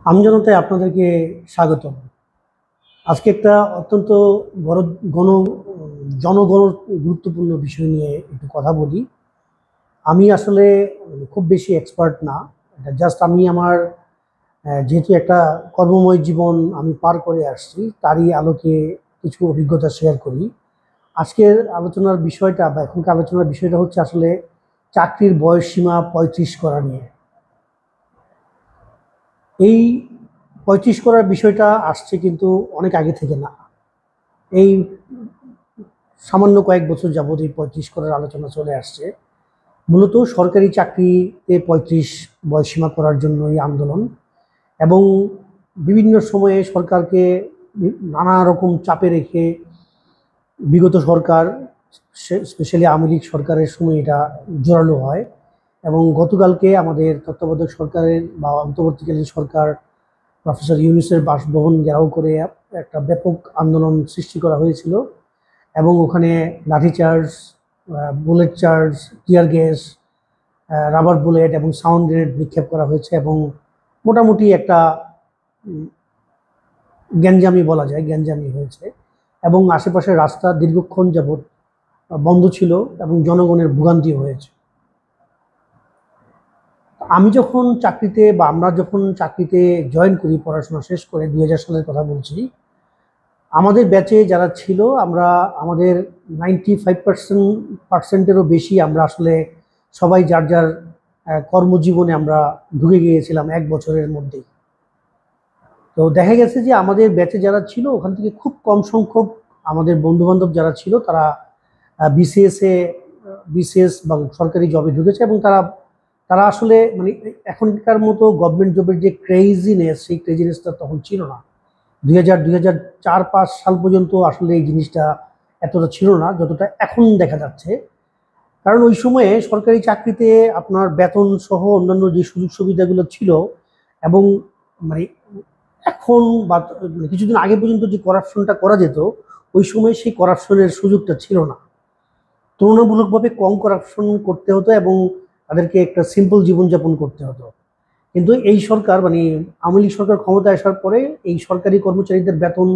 আমজনতায় আপনাদেরকে স্বাগতম। আজকে একটা অত্যন্ত গণ গণ জনগণ গুরুত্বপূর্ণ বিষয় নিয়ে একটু কথা বলি। আমি আসলে খুব বেশি এক্সপার্ট না। এটা জাস্ট আমি আমার যেহেতু একটা কর্মময় জীবন আমি পার করে আসছি, তারই আলোকে কিছু অভিজ্ঞতা শেয়ার করি। আজকের আলোচনার বিষয়টা বা এখনকার আলোচনার বিষয়টা হচ্ছে আসলে চাকরির বয়সসীমা ৩৫ করা নিয়ে। এই ৩৫ করার বিষয়টা আসছে কিন্তু অনেক আগে থেকে না। এই সামান্য কয়েক বছর যাবৎ এই ৩৫ করার আলোচনা চলে আসছে। মূলত সরকারি চাকরিতে ৩৫ বয়সসীমা করার জন্য এই আন্দোলন, এবং বিভিন্ন সময়ে সরকারকে নানা রকম চাপে রেখে বিগত সরকার, স্পেশালি আওয়ামী লীগ সরকারের সময় এটা জোরালো হয়, এবং গতকালকে আমাদের তত্ত্বাবধায়ক সরকারের বা অন্তর্বর্তীকালীন সরকার প্রফেসর ইউনূসের বাসভবন ঘেরাও করে একটা ব্যাপক আন্দোলন সৃষ্টি করা হয়েছিল, এবং ওখানে lathi charge, bullet charge, tear gas, rubber bullet এবং সাউন্ড গ্রেনেড নিক্ষেপ করা হয়েছে, এবং মোটামুটি একটা গ্যাঞ্জামি বলা যায়, গ্যাঞ্জামি হয়েছে, এবং আশেপাশের রাস্তা দীর্ঘক্ষণ যাবৎ বন্ধ ছিল এবং জনগণের ভোগান্তি হয়েছে। আমি যখন চাকরিতে বা আমরা যখন চাকরিতে জয়েন করি, পড়াশোনা শেষ করে 2000 সালের কথা বলছি, আমাদের ব্যাচে যারা ছিল আমরা আমাদের 95%-এরও বেশি আমরা আসলে সবাই যার যার কর্মজীবনে আমরা ঢুকে গিয়েছিলাম 1 বছরের মধ্যেই। তো দেখা গেছে যে আমাদের ব্যাচে যারা ছিল ওখান থেকে খুব কম সংখ্যক আমাদের বন্ধুবান্ধব যারা ছিল তারা বিসিএস বা সরকারি জবে ঢুকেছে, এবং তারা তারা আসলে মানে এখনকার মতো গভর্নমেন্ট জবের যে ক্রেজিনেস, সেই ক্রেজিনেসটা তখন ছিল না। 2004-5 সাল পর্যন্ত আসলে এই জিনিসটা এতটা ছিল না যতটা এখন দেখা যাচ্ছে। কারণ ওই সময়ে সরকারি চাকরিতে আপনার বেতন সহ অন্যান্য যে সুযোগ সুবিধাগুলো ছিল, এবং মানে এখন বা কিছুদিন আগে পর্যন্ত যে করাপশনটা করা যেত, ওই সময় সেই করাপশনের সুযোগটা ছিল না। তুলনামূলকভাবে কম করাপশন করতে হতো এবং তাদেরকে একটা সিম্পল জীবনযাপন করতে হতো। কিন্তু এই সরকার মানে আওয়ামী লীগ সরকার ক্ষমতায় আসার পরে এই সরকারি কর্মচারীদের বেতন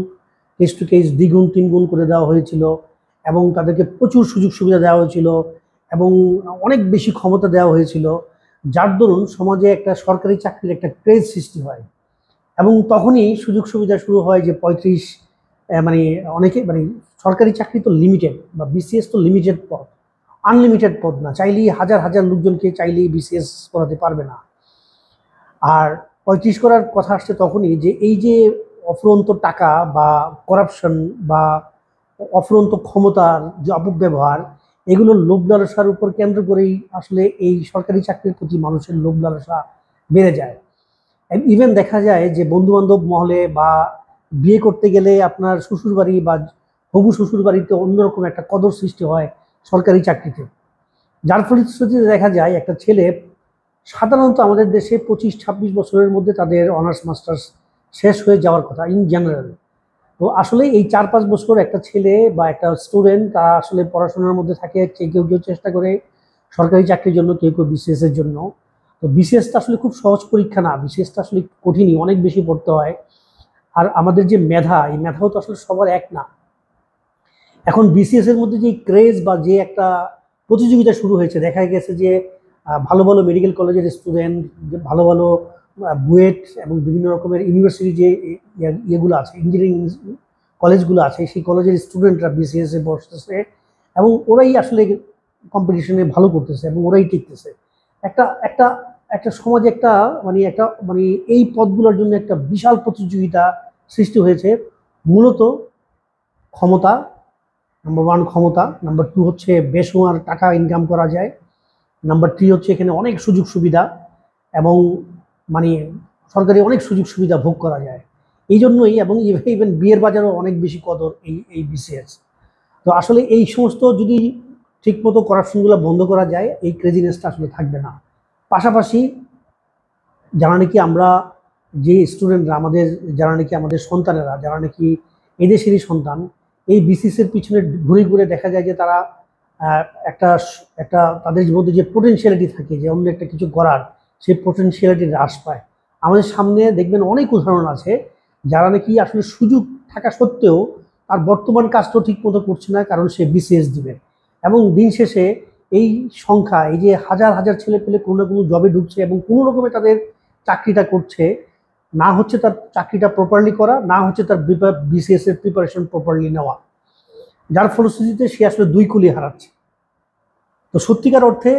কেস টু কেস দ্বিগুণ তিনগুণ করে দেওয়া হয়েছিল, এবং তাদেরকে প্রচুর সুযোগ সুবিধা দেওয়া হয়েছিল, এবং অনেক বেশি ক্ষমতা দেওয়া হয়েছিল, যার দরুন সমাজে একটা সরকারি চাকরির একটা ক্রেজ সৃষ্টি হয়। এবং তখনই সুযোগ সুবিধা শুরু হয় যে ৩৫ মানে অনেকে মানে সরকারি চাকরি তো লিমিটেড, বা বিসিএস তো লিমিটেড পদ, আনলিমিটেড পদ না, চাইলেই হাজার হাজার লোকজনকে চাইলেই বিসিএস করাতে পারবে না। আর ৩৫ করার কথা আসছে তখনই যে এই যে অফুরন্ত টাকা বা করাপশন বা অফুরন্ত ক্ষমতার যে অপব্যবহার, এগুলোর লোভ লালসার উপর কেন্দ্র করেই আসলে এই সরকারি চাকরির প্রতি মানুষের লোভ লালসা বেড়ে যায়। ইভেন দেখা যায় যে বন্ধুবান্ধব মহলে বা বিয়ে করতে গেলে আপনার শ্বশুরবাড়ি বা হবু শ্বশুরবাড়িতে অন্যরকম একটা কদর সৃষ্টি হয় সরকারি চাকরিতে, যার ফলশ্রুতিতে দেখা যায় একটা ছেলে সাধারণত আমাদের দেশে 25-26 বছরের মধ্যে তাদের অনার্স মাস্টার্স শেষ হয়ে যাওয়ার কথা ইন জেনারেল। তো আসলে এই 4-5 বছর একটা ছেলে বা একটা স্টুডেন্ট তারা আসলে পড়াশোনার মধ্যে থাকে, কেউ কেউ চেষ্টা করে সরকারি চাকরির জন্য, কেউ কেউ বিসিএস এর জন্য। তো বিসিএসটা আসলে খুব সহজ পরীক্ষা না, বিসিএসটা আসলে কঠিনই, অনেক বেশি পড়তে হয়। আর আমাদের যে মেধা, এই মেধাও তো আসলে সবার এক না। এখন বিসিএস এর মধ্যে যে ক্রেজ বা যে একটা প্রতিযোগিতা শুরু হয়েছে, দেখা গেছে যে ভালো ভালো মেডিকেল কলেজের স্টুডেন্ট, ভালো ভালো বুয়েট এবং বিভিন্ন রকমের ইউনিভার্সিটি যে ইয়েগুলো আছে, ইঞ্জিনিয়ারিং কলেজগুলো আছে, সেই কলেজের স্টুডেন্টরা বিসিএস এ বসতেছে, এবং ওরাই আসলে কম্পিটিশনে ভালো করতেছে এবং ওরাই টিকতেছে। একটা একটা একটা সমাজে একটা মানে এই পদগুলোর জন্য একটা বিশাল প্রতিযোগিতা সৃষ্টি হয়েছে। মূলত ক্ষমতা, নাম্বার 1 ক্ষমতা, নাম্বার 2 হচ্ছে বেসুমার টাকা ইনকাম করা যায়, নাম্বার 3 হচ্ছে এখানে অনেক সুযোগ সুবিধা, এবং মানে সরকারি অনেক সুযোগ সুবিধা ভোগ করা যায়। এই জন্যই, এবং ইভেন বিয়ের বাজারও অনেক বেশি কদর এই বিসিএস। তো আসলে এই সমস্ত যদি ঠিকমতো করাপশনগুলো বন্ধ করা যায়, এই ক্রেজিনেসটা আসলে থাকবে না। পাশাপাশি যারা নাকি আমরা যে স্টুডেন্টরা আমাদের, যারা নাকি আমাদের সন্তানেরা, যারা নাকি এদেশেরই সন্তান, এই বিসিএসের পিছনে ঘুরে ঘুরে দেখা যায় যে তারা একটা একটা তাদের মধ্যে যে পোটেনশিয়ালিটি থাকে যে অন্য একটা কিছু করার, সেই পোটেনশিয়ালিটি হ্রাস পায়। আমাদের সামনে দেখবেন অনেক উদাহরণ আছে যারা নাকি আসলে সুযোগ থাকা সত্ত্বেও তার বর্তমান কাজটাও ঠিক মতো করছে না, কারণ সে বিসিএস দিবে। এবং দিন শেষে এই সংখ্যা, এই যে হাজার হাজার ছেলে পেলে কোনো না কোনো জবে ঢুকছে এবং কোনো রকমে তাদের চাকরিটা করছে, না হচ্ছে তার চাকরিটা প্রপারলি করা, না হচ্ছে তার বিসিএস এর প্রিপারেশন প্রপারলি নেওয়া, যার ফলশ্রুতিতে সে আসলে দুই কুলি হারাচ্ছে। তো সত্যিকার অর্থে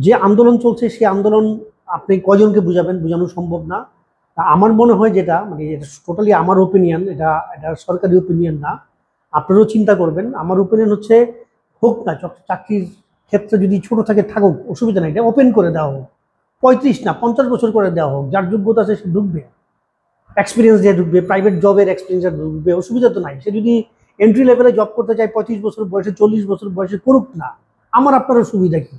যে আন্দোলন চলছে সেই আন্দোলন আপনি কয়জনকে বুঝাবেন, বোঝানো সম্ভব না। আমার মনে হয় যেটা, মানে এটা টোটালি আমার ওপিনিয়ন, এটা এটা সরকারি ওপিনিয়ন না, আপনারাও চিন্তা করবেন। আমার ওপিনিয়ন হচ্ছে হোক না চাকরির ক্ষেত্রে, যদি ছোট থাকে থাকুক, অসুবিধা নেই, এটা ওপেন করে দেওয়া হোক, 35 না 50 বছর করে দেওয়া হোক, যার যোগ্যতা আছে সে ঢুকবে, এক্সপিরিয়েন্স দিয়ে ঢুকবে, প্রাইভেট জবের এক্সপিরিয়েন্স ঢুকবে, অসুবিধা তো নাই। সে যদি এন্ট্রি লেভেলে জব করতে চায় 25 বছর বয়সে, 40 বছর বয়সে, করুক না, আমার আপনার সুবিধা কি?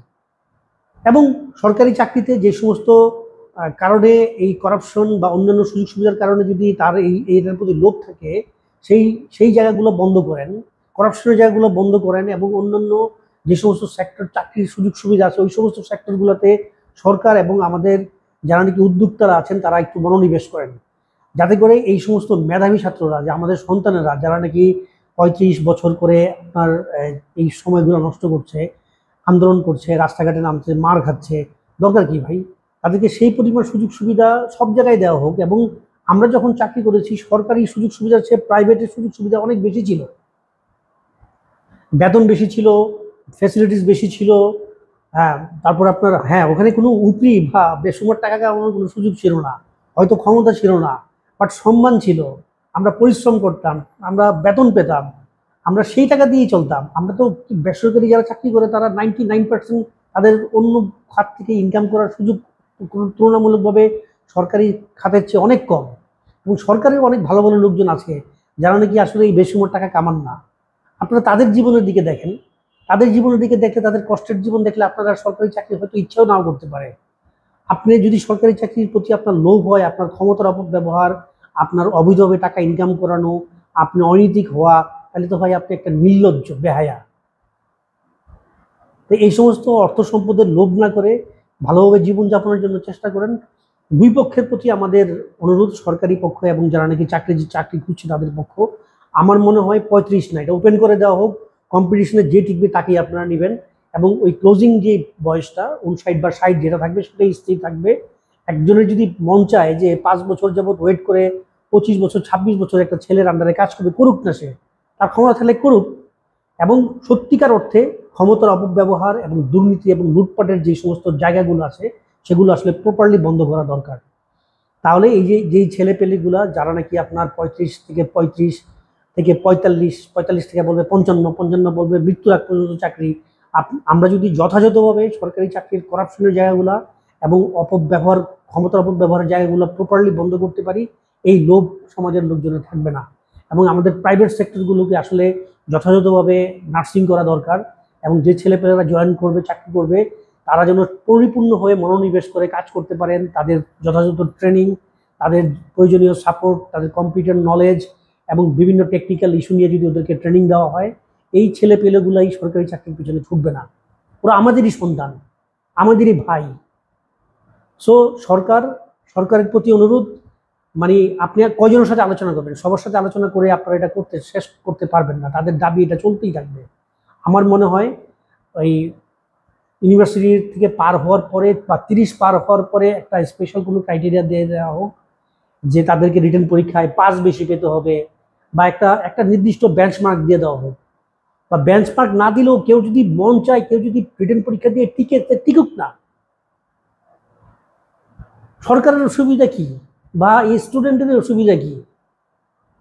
এবং সরকারি চাকরিতে যে সমস্ত কারণে এই করাপশন বা অন্যান্য সুযোগ সুবিধার কারণে যদি তার এইটার প্রতি লোভ থাকে, সেই সেই জায়গাগুলো বন্ধ করেন, করাপশনের জায়গাগুলো বন্ধ করেন, এবং অন্যান্য যে সমস্ত সেক্টর চাকরির সুযোগ সুবিধা আছে ওই সমস্ত সেক্টরগুলোতে সরকার এবং আমাদের যারা নাকি উদ্যোক্তারা আছেন তারা একটু মনোনিবেশ করেন, যাতে করে এই সমস্ত মেধাবী ছাত্ররা, যে আমাদের সন্তানেরা যারা নাকি 35 বছর করে আপনার এই সময়গুলো নষ্ট করছে, আন্দোলন করছে, রাস্তাঘাটে নামছে, মার খাচ্ছে, দরকার কি ভাই? তাদেরকে সেই পরিমাণ সুযোগ সুবিধা সব জায়গায় দেওয়া হোক। এবং আমরা যখন চাকরি করেছি, সরকারি সুযোগ সুবিধার চেয়ে প্রাইভেটের সুযোগ সুবিধা অনেক বেশি ছিল, বেতন বেশি ছিল, ফ্যাসিলিটিস বেশি ছিল। হ্যাঁ, তারপর আপনার, হ্যাঁ, ওখানে কোনো উপরি বা বেসুমার টাকা কামানোর কোনো সুযোগ ছিল না, হয়তো ক্ষমতা ছিল না, বাট সম্মান ছিল, আমরা পরিশ্রম করতাম, আমরা বেতন পেতাম, আমরা সেই টাকা দিয়েই চলতাম। আমরা তো বেসরকারি যারা চাকরি করে তারা 99% তাদের অন্য খাত থেকে ইনকাম করার সুযোগ তুলনামূলকভাবে সরকারি খাতের চেয়ে অনেক কম। এবং সরকারের অনেক ভালো ভালো লোকজন আছে যারা নাকি আসলে এই বেসুমার টাকা কামান না। আপনারা তাদের জীবনের দিকে দেখেন, তাদের জীবনের দিকে দেখলে, তাদের কষ্টের জীবন দেখলে আপনারা সরকারি চাকরি হয়তো ইচ্ছাও নাও করতে পারে। আপনি যদি সরকারি চাকরির প্রতি আপনার লোভ হয়, আপনার ক্ষমতার অপব্যবহার, আপনার অবৈধভাবে টাকা ইনকাম করানো, আপনি অনৈতিক হওয়া, তাহলে তো ভাই আপনি একটা নির্লজ্জ বেহায়া। তো এই সমস্ত অর্থ সম্পদের লোভ না করে ভালোভাবে জীবনযাপনের জন্য চেষ্টা করেন। দুই পক্ষের প্রতি আমাদের অনুরোধ, সরকারি পক্ষ এবং যারা নাকি চাকরি খুঁজছে তাদের পক্ষ, আমার মনে হয় 35 না, এটা ওপেন করে দেওয়া হোক। কম্পিটিশনে যে টিকবে তাকেই আপনারা নেবেন, এবং ওই ক্লোজিং যে বয়সটা 59 বা 60 যেটা থাকবে সেটাই স্থির থাকবে। একজনের যদি মন চায় যে 5 বছর যাবত ওয়েট করে 25 বছর 26 বছর একটা ছেলের আন্ডারে কাজ করবে, করুক না, সে তার ক্ষমতা থাকলে করুক। এবং সত্যিকার অর্থে ক্ষমতার অপব্যবহার এবং দুর্নীতি এবং লুটপাটের যে সমস্ত জায়গাগুলো আছে সেগুলো আসলে প্রপারলি বন্ধ করা দরকার। তাহলে এই যে যেই ছেলেপেলেগুলা যারা নাকি আপনার 35 থেকে 35 থেকে 45, 45 থেকে বলবে 55, 55 বলবে মৃত্যুর আগ পর্যন্ত চাকরি, আমরা যদি যথাযথভাবে সরকারি চাকরির করাপশনের জায়গাগুলা এবং অপব্যবহার, ক্ষমতার অপব্যবহারের জায়গাগুলো প্রপারলি বন্ধ করতে পারি, এই লোভ সমাজের লোকজনের থাকবে না। এবং আমাদের প্রাইভেট সেক্টরগুলোকে আসলে যথাযথভাবে নার্সিং করা দরকার, এবং যে ছেলেপেলেরা জয়েন করবে, চাকরি করবে, তারা যেন পরিপূর্ণ হয়ে মনোনিবেশ করে কাজ করতে পারেন, তাদের যথাযথ ট্রেনিং, তাদের প্রয়োজনীয় সাপোর্ট, তাদের কম্পিউটার নলেজ এবং বিভিন্ন টেকনিক্যাল ইস্যু নিয়ে যদি ওদেরকে ট্রেনিং দেওয়া হয়, এই ছেলেপেলেগুলাই সরকারি চাকরির পিছনে ছুটবে না। ওরা আমাদেরই সন্তান, আমাদেরই ভাই। সো সরকারের প্রতি অনুরোধ, মানে আপনি কয়জনের সাথে আলোচনা করবেন? সবার সাথে আলোচনা করে আপনারা এটা শেষ করতে পারবেন না, তাদের দাবি এটা চলতেই থাকবে। আমার মনে হয় ওই ইউনিভার্সিটি থেকে পার হওয়ার পরে বা 30 পার হওয়ার পরে একটা স্পেশাল কোনো ক্রাইটেরিয়া দিয়ে দেওয়া হোক, যে তাদেরকে রিটেন পরীক্ষায় 5 বেশি পেতে হবে, বা একটা নির্দিষ্ট বেঞ্চমার্ক দিয়ে দেওয়া হোক। বা বেঞ্চমার্ক না দিলেও কেউ যদি মন চায়, কেউ যদি রিটেন পরীক্ষা দিয়ে টিকুক না, সরকারের অসুবিধা কি বা এই স্টুডেন্টের অসুবিধা কি?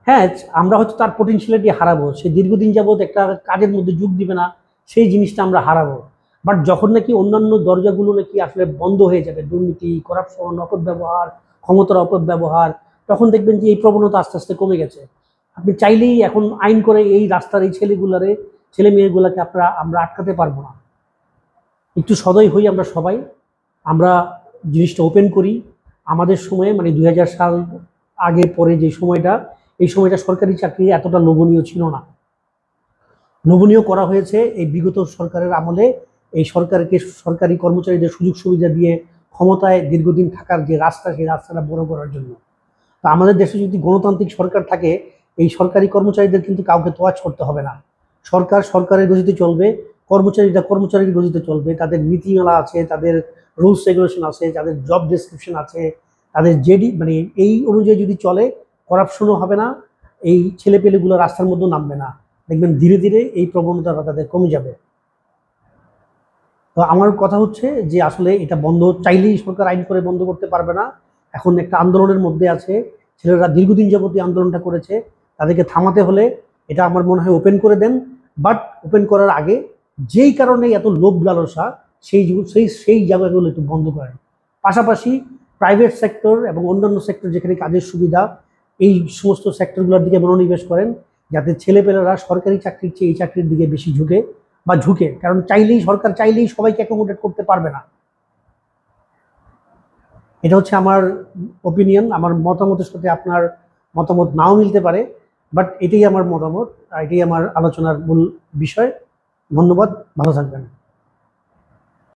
হ্যাঁ, আমরা হয়তো তার পোটেনশিয়ালিটি হারাবো, সে দীর্ঘদিন যাবৎ একটা কাজের মধ্যে যোগ দিবে না, সেই জিনিসটা আমরা হারাবো। বাট যখন নাকি অন্যান্য দরজাগুলো নাকি আসলে বন্ধ হয়ে যাবে, দুর্নীতি, করাপশন, অপব্যবহার, ক্ষমতার অপব্যবহার, তখন দেখবেন যে এই প্রবণতা আস্তে আস্তে কমে গেছে। আপনি চাইলেই এখন আইন করে এই রাস্তার এই ছেলে মেয়েগুলাকে আমরা আটকাতে পারবো না। একটু সদয় হই আমরা সবাই, আমরা জিনিসটা ওপেন করি। আমাদের সময়ে, মানে 2000 সাল আগে পরে যে সময়টা, এই সময়টা সরকারি চাকরি এতটা লোভনীয় ছিল না। লোভনীয় করা হয়েছে এই বিগত সরকারের আমলে। এই সরকারকে, সরকারি কর্মচারীদের সুযোগ সুবিধা দিয়ে ক্ষমতায় দীর্ঘদিন থাকার যে রাস্তা, সেই রাস্তাটা বড় করার জন্য। তো আমাদের দেশে যদি গণতান্ত্রিক সরকার থাকে, এই সরকারি কর্মচারীদের কিন্তু কাউকে তোয়াজ করতে হবে না। সরকার সরকারের গতিতে চলবে, কর্মচারীরা কর্মচারীর গতিতে চলবে। তাদের নীতিমালা আছে, তাদের রুলস রেগুলেশন আছে, তাদের জব ডেসক্রিপশন আছে, তাদের জেডি, মানে এই অনুযায়ী যদি চলে, করাপশনও হবে না, এই ছেলেপেলেগুলো রাস্তার মধ্যে নামবে না। দেখবেন ধীরে ধীরে এই প্রবণতাটা তাদের কমে যাবে। তো আমার কথা হচ্ছে যে আসলে এটা বন্ধ চাইলেই সরকার আইন করে বন্ধ করতে পারবে না। এখন একটা আন্দোলনের মধ্যে আছে, ছেলেরা দীর্ঘদিন যাবত এই আন্দোলনটা করেছে, তাদেরকে থামাতে হলে এটা আমার মনে হয় ওপেন করে দেন। বাট ওপেন করার আগে যেই কারণে এত লোভ লালসা, সেই সেই সেই জায়গাগুলো একটু বন্ধ করেন। পাশাপাশি প্রাইভেট সেক্টর এবং অন্যান্য সেক্টর যেখানে কাজের সুবিধা, এই সমস্ত সেক্টরগুলোর দিকে মনোনিবেশ করেন, যাতে ছেলেপেলেরা সরকারি চাকরির চেয়ে এই চাকরির দিকে বেশি ঝুঁকে। কারণ সরকার চাইলেই সবাইকে অ্যাকোমোডেট করতে পারবে না। এটা হচ্ছে আমার ওপিনিয়ন। আমার মতামতের সাথে আপনার মতামত নাও মিলতে পারে, বাট এটাই আমার মতামত, এটাই আমার আলোচনার মূল বিষয়। ধন্যবাদ, ভালো থাকবেন।